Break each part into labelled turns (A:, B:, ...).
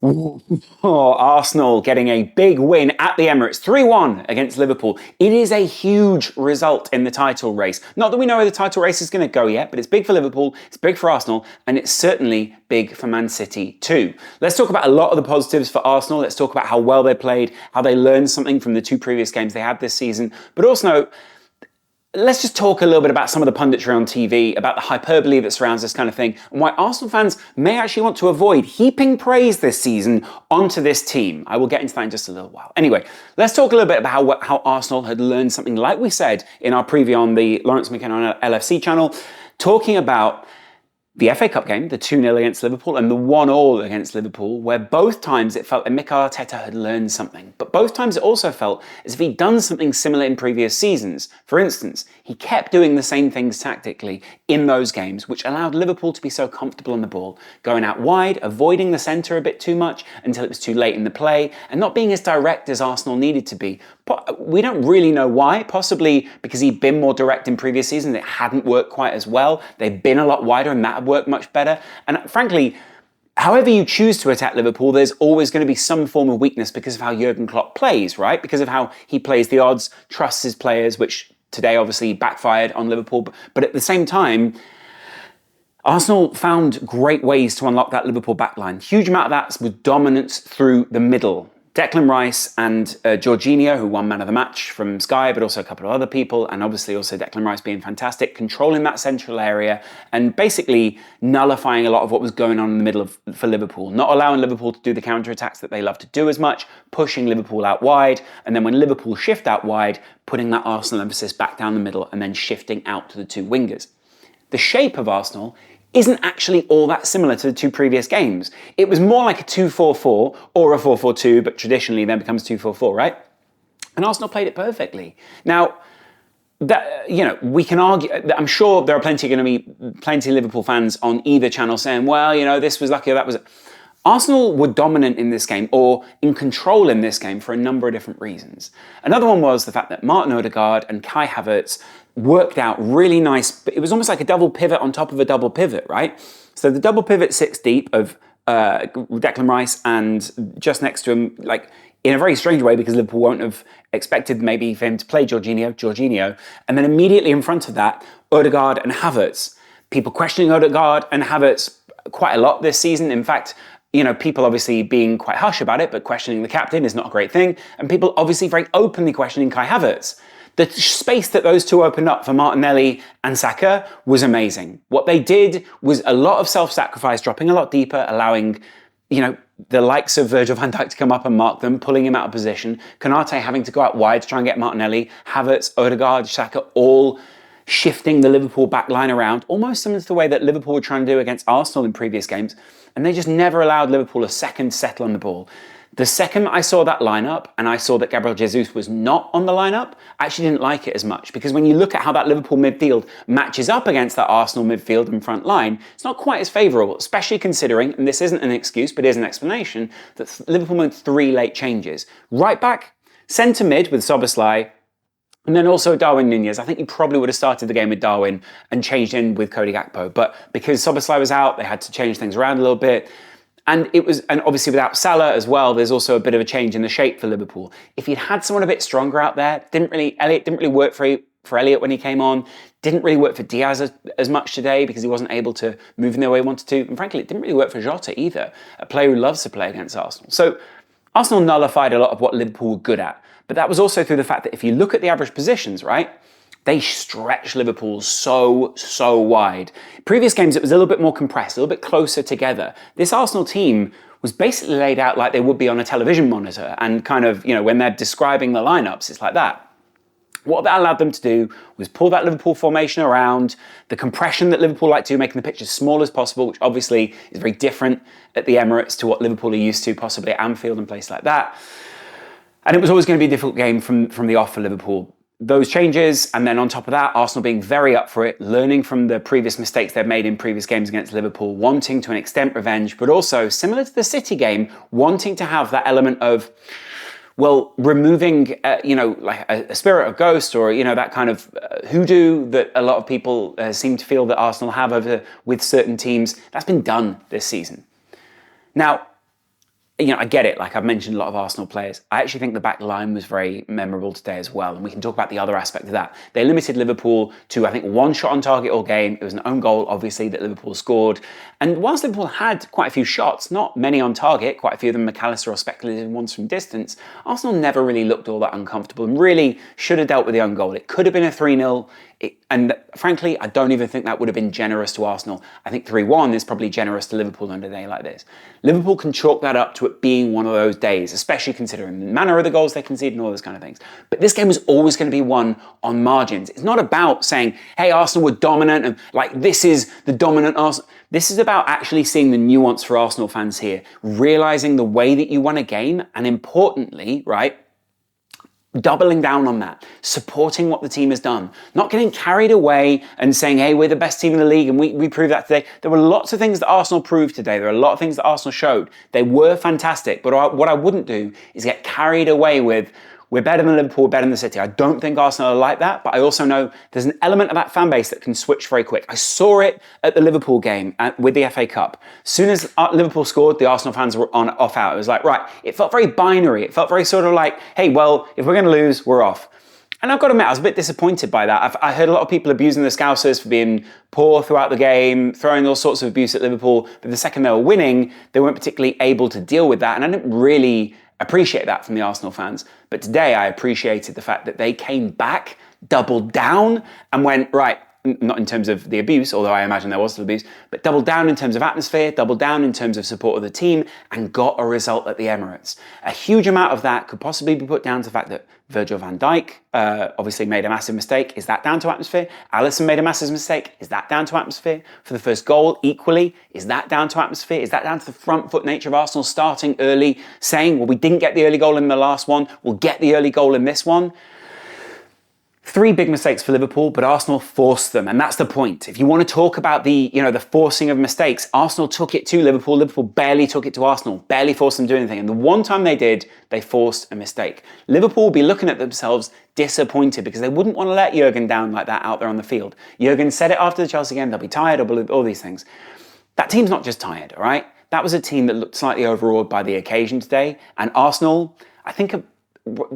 A: Oh, Arsenal getting a big win at the Emirates, 3-1 against Liverpool. It is a huge result in the title race. Not that we know where the title race is going to go yet, but it's big for Liverpool, it's big for Arsenal, and it's certainly big for Man City too. Let's talk about a lot of the positives for Arsenal. Let's talk about how well they played, how they learned something from the two previous games they had this season, but also let's just talk a little bit about some of the punditry on TV, about the hyperbole that surrounds this kind of thing, and why Arsenal fans may actually want to avoid heaping praise this season onto this team. I will get into that in just a little while. Anyway, let's talk a little bit about how Arsenal had learned something, like we said in our preview on the Laurence McKenna LFC channel, talking about the FA Cup game, the 2-0 against Liverpool, and the 1-1 against Liverpool, where both times it felt that Mikel Arteta had learned something. But both times it also felt as if he'd done something similar in previous seasons. For instance, he kept doing the same things tactically in those games, which allowed Liverpool to be so comfortable on the ball, going out wide, avoiding the centre a bit too much until it was too late in the play, and not being as direct as Arsenal needed to be. But we don't really know why, possibly because he'd been more direct in previous seasons, it hadn't worked quite as well. They've been a lot wider and that had worked much better. And frankly, however you choose to attack Liverpool, there's always going to be some form of weakness because of how Jurgen Klopp plays, right? Because of how he plays the odds, trusts his players, which today obviously backfired on Liverpool. But at the same time, Arsenal found great ways to unlock that Liverpool backline. Huge amount of that was dominance through the middle. Declan Rice and Jorginho, who won Man of the Match from Sky, but also a couple of other people, and obviously also Declan Rice being fantastic, controlling that central area and basically nullifying a lot of what was going on in the middle for Liverpool, not allowing Liverpool to do the counter-attacks that they love to do as much, pushing Liverpool out wide, and then when Liverpool shift out wide, putting that Arsenal emphasis back down the middle and then shifting out to the two wingers. The shape of Arsenal isn't actually all that similar to the two previous games. It was more like a 2-4-4 or a 4-4-2, but traditionally then becomes 2-4-4, right? And Arsenal played it perfectly. Now, we can argue, I'm sure there are plenty of Liverpool fans on either channel saying, well, this was lucky, that was... Arsenal were dominant in this game, or in control in this game, for a number of different reasons. Another one was the fact that Martin Odegaard and Kai Havertz worked out really nice. It was almost like a double pivot on top of a double pivot, right? So the double pivot sits deep of Declan Rice, and just next to him, like in a very strange way, because Liverpool won't have expected maybe for him to play Jorginho, and then immediately in front of that, Odegaard and Havertz. People questioning Odegaard and Havertz quite a lot this season. In fact, people obviously being quite hush about it, but questioning the captain is not a great thing. And people obviously very openly questioning Kai Havertz. The space that those two opened up for Martinelli and Saka was amazing. What they did was a lot of self-sacrifice, dropping a lot deeper, allowing, the likes of Virgil van Dijk to come up and mark them, pulling him out of position. Konate having to go out wide to try and get Martinelli. Havertz, Odegaard, Saka, all shifting the Liverpool backline around, almost similar to the way that Liverpool were trying to do against Arsenal in previous games. And they just never allowed Liverpool a second to settle on the ball. The second I saw that lineup, and I saw that Gabriel Jesus was not on the lineup, I actually didn't like it as much, because when you look at how that Liverpool midfield matches up against that Arsenal midfield and front line, it's not quite as favourable, especially considering, and this isn't an excuse, but is an explanation, that Liverpool made 3 late changes. Right back, centre mid with Szoboszlai, and then also Darwin Nunez. I think you probably would have started the game with Darwin and changed in with Cody Gakpo. But because Szoboszlai was out, they had to change things around a little bit. And obviously without Salah as well, there's also a bit of a change in the shape for Liverpool. If you'd had someone a bit stronger out there, Elliott didn't really work for Elliott when he came on. Didn't really work for Diaz as much today because he wasn't able to move in the way he wanted to. And frankly, it didn't really work for Jota either, a player who loves to play against Arsenal. So Arsenal nullified a lot of what Liverpool were good at. But that was also through the fact that if you look at the average positions, right, they stretch Liverpool so wide. Previous games, it was a little bit more compressed, a little bit closer together. This Arsenal team was basically laid out like they would be on a television monitor, and kind of, when they're describing the lineups, it's like that. What that allowed them to do was pull that Liverpool formation around, the compression that Liverpool like to do, making the pitch as small as possible, which obviously is very different at the Emirates to what Liverpool are used to, possibly at Anfield and places like that. And it was always going to be a difficult game from the off for Liverpool. Those changes, and then on top of that, Arsenal being very up for it, learning from the previous mistakes they've made in previous games against Liverpool, wanting to an extent revenge, but also, similar to the City game, wanting to have that element of, removing, like a spirit of ghost, or, that kind of hoodoo that a lot of people seem to feel that Arsenal have with certain teams. That's been done this season. Now, I get it. Like I've mentioned a lot of Arsenal players. I actually think the back line was very memorable today as well. And we can talk about the other aspect of that. They limited Liverpool to, I think, one shot on target all game. It was an own goal, obviously, that Liverpool scored. And whilst Liverpool had quite a few shots, not many on target, quite a few of them McAllister or speculative ones from distance, Arsenal never really looked all that uncomfortable and really should have dealt with the own goal. It could have been a 3-0. And frankly, I don't even think that would have been generous to Arsenal. I think 3-1 is probably generous to Liverpool on a day like this. Liverpool can chalk that up to it being one of those days, especially considering the manner of the goals they conceded and all those kind of things. But this game was always going to be won on margins. It's not about saying, hey, Arsenal were dominant and like this is the dominant Arsenal. This is about actually seeing the nuance for Arsenal fans here, realising the way that you won a game and importantly, right, doubling down on that, supporting what the team has done, not getting carried away and saying, hey, we're the best team in the league and we proved that today. There were lots of things that Arsenal proved today. There are a lot of things that Arsenal showed. They were fantastic, but what I wouldn't do is get carried away with, we're better than Liverpool, we're better than the City. I don't think Arsenal are like that, but I also know there's an element of that fan base that can switch very quick. I saw it at the Liverpool game with the FA Cup. As soon as Liverpool scored, the Arsenal fans were off out. It was like, right, it felt very binary. It felt very sort of like, hey, well, if we're going to lose, we're off. And I've got to admit, I was a bit disappointed by that. I heard a lot of people abusing the Scousers for being poor throughout the game, throwing all sorts of abuse at Liverpool. But the second they were winning, they weren't particularly able to deal with that. And I didn't really appreciate that from the Arsenal fans. But today I appreciated the fact that they came back, doubled down and went, right, not in terms of the abuse, although I imagine there was still abuse, but doubled down in terms of atmosphere, doubled down in terms of support of the team and got a result at the Emirates. A huge amount of that could possibly be put down to the fact that Virgil van Dijk obviously made a massive mistake. Is that down to atmosphere? Alisson made a massive mistake. Is that down to atmosphere? For the first goal, equally, is that down to atmosphere? Is that down to the front foot nature of Arsenal starting early, saying, well, we didn't get the early goal in the last one, we'll get the early goal in this one? 3 big mistakes for Liverpool, but Arsenal forced them, and that's the point. If you want to talk about the forcing of mistakes, Arsenal took it to Liverpool. Liverpool barely took it to Arsenal, barely forced them to do anything. And the one time they did, they forced a mistake. Liverpool will be looking at themselves disappointed because they wouldn't want to let Jurgen down like that out there on the field. Jurgen said it after the Chelsea game, they'll be tired, all these things. That team's not just tired, all right? That was a team that looked slightly overawed by the occasion today, and Arsenal, I think,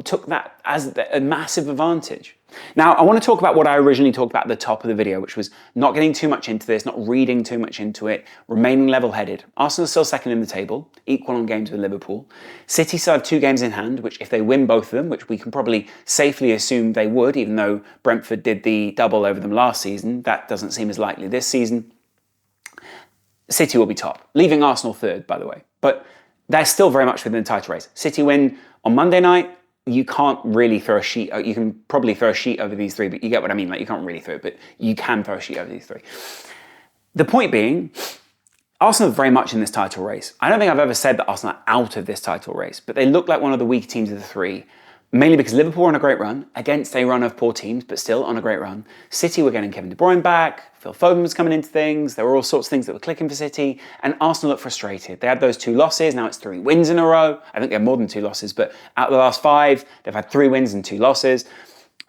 A: took that as a massive advantage. Now, I want to talk about what I originally talked about at the top of the video, which was not getting too much into this, not reading too much into it, remaining level-headed. Arsenal still second in the table, equal on games with Liverpool. City still have 2 games in hand, which if they win both of them, which we can probably safely assume they would, even though Brentford did the double over them last season, that doesn't seem as likely this season. City will be top, leaving Arsenal third, by the way. But they're still very much within the title race. City win on Monday night. You can't really throw a sheet. You can probably throw a sheet over these 3, but you get what I mean. Like you can't really throw it, but you can throw a sheet over these 3. The point being, Arsenal are very much in this title race. I don't think I've ever said that Arsenal are out of this title race, but they look like one of the weak teams of the 3. Mainly because Liverpool were on a great run, against a run of poor teams, but still on a great run. City were getting Kevin De Bruyne back, Phil Foden was coming into things, there were all sorts of things that were clicking for City, and Arsenal looked frustrated. They had those 2 losses, now it's 3 wins in a row. I think they have more than 2 losses, but out of the last 5, they've had 3 wins and 2 losses.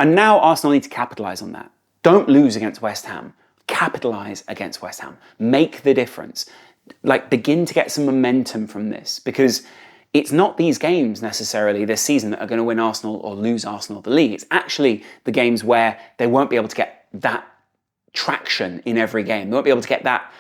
A: And now Arsenal need to capitalise on that. Don't lose against West Ham. Capitalise against West Ham. Make the difference. Begin to get some momentum from this, because it's not these games necessarily this season that are going to win Arsenal or lose Arsenal the league. It's actually the games where they won't be able to get that traction in every game. They won't be able to get that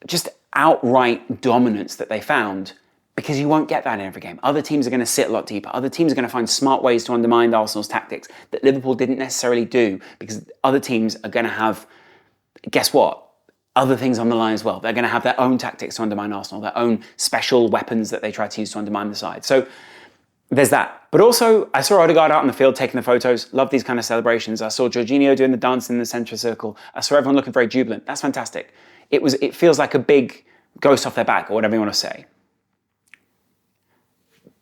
A: just outright dominance that they found, because you won't get that in every game. Other teams are going to sit a lot deeper. Other teams are going to find smart ways to undermine Arsenal's tactics that Liverpool didn't necessarily do, because other teams are going to have, guess what? Other things on the line as well. They're going to have their own tactics to undermine Arsenal, their own special weapons that they try to use to undermine the side. So there's that. But also, I saw Odegaard out in the field taking the photos. Love these kind of celebrations. I saw Jorginho doing the dance in the centre circle. I saw everyone looking very jubilant. That's fantastic. It feels like a big ghost off their back, or whatever you want to say.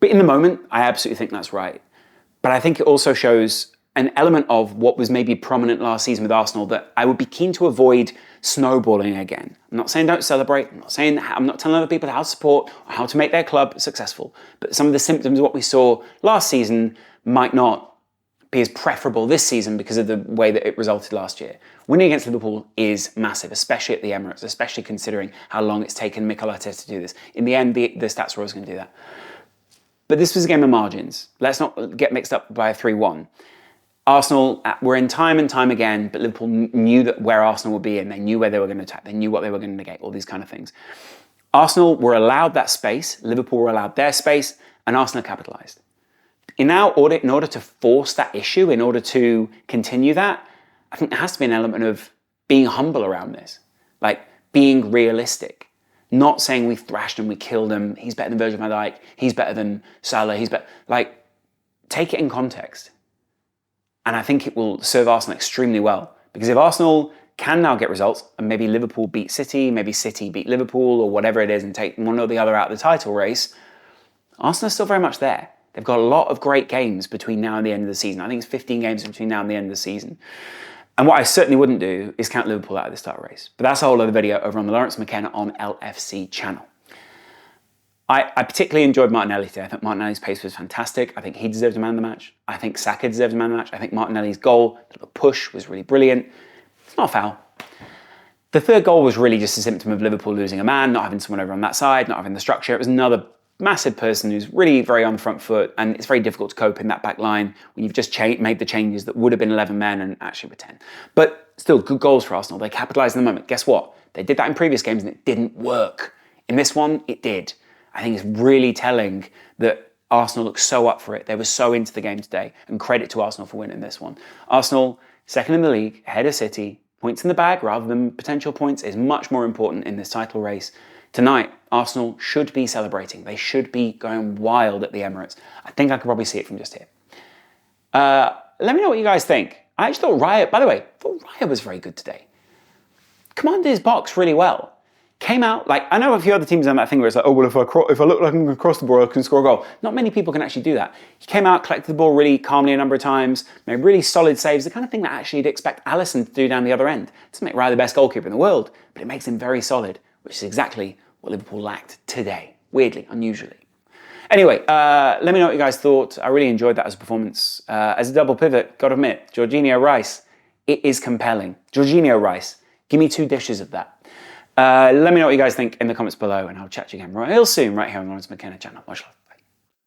A: But in the moment, I absolutely think that's right. But I think it also shows an element of what was maybe prominent last season with Arsenal that I would be keen to avoid snowballing again. I'm not saying don't celebrate. I'm not telling other people how to support or how to make their club successful. But some of the symptoms of what we saw last season might not be as preferable this season because of the way that it resulted last year. Winning against Liverpool is massive, especially at the Emirates, especially considering how long it's taken Mikel Arteta to do this. In the end, the stats are always going to do that. But this was a game of margins. Let's not get mixed up by a 3-1. Arsenal were in time and time again, but Liverpool knew that where Arsenal would be in. They knew where they were going to attack. They knew what they were going to negate, all these kind of things. Arsenal were allowed that space, Liverpool were allowed their space, and Arsenal capitalised. In order to force that issue, in order to continue that, I think there has to be an element of being humble around this. Like, being realistic. Not saying we thrashed him, we killed him, he's better than Virgil van Dijk, he's better than Salah, he's better. Like, take it in context. And I think it will serve Arsenal extremely well. Because if Arsenal can now get results, and maybe Liverpool beat City, maybe City beat Liverpool, or whatever it is, and take one or the other out of the title race, Arsenal's still very much there. They've got a lot of great games between now and the end of the season. I think it's 15 games between now and the end of the season. And what I certainly wouldn't do is count Liverpool out of the title race. But that's a whole other video over on the Laurence McKenna on LFC channel. I particularly enjoyed Martinelli today. I think Martinelli's pace was fantastic. I think he deserved a man of the match. I think Saka deserved a man of the match. I think Martinelli's goal, the little push, was really brilliant. It's not a foul. The third goal was really just a symptom of Liverpool losing a man, not having someone over on that side, not having the structure. It was another massive person who's really very on the front foot, and it's very difficult to cope in that back line when you've just made the changes that would have been 11 men and actually were 10. But still, good goals for Arsenal. They capitalised in the moment. Guess what? They did that in previous games and it didn't work. In this one, it did. I think it's really telling that Arsenal looked so up for it. They were so into the game today, and credit to Arsenal for winning this one. Arsenal, second in the league, ahead of City, points in the bag rather than potential points is much more important in this title race. Tonight, Arsenal should be celebrating. They should be going wild at the Emirates. I think I could probably see it from just here. Let me know what you guys think. I actually thought Raya, by the way, was very good today. Commanded his box really well. Came out, like, I know a few other teams on that thing where it's like, oh, well, if I look like I'm going to cross the ball, I can score a goal. Not many people can actually do that. He came out, collected the ball really calmly a number of times, made really solid saves, the kind of thing that actually you'd expect Alisson to do down the other end. It doesn't make Raya the best goalkeeper in the world, but it makes him very solid, which is exactly what Liverpool lacked today. Weirdly, unusually. Anyway, let me know what you guys thought. I really enjoyed that as a performance. As a double pivot, gotta admit, Jorginho Rice, it is compelling. Jorginho Rice, give me 2 dishes of that. Let me know what you guys think in the comments below, and I'll chat to you again real soon right here on the Laurence McKenna channel. Much love.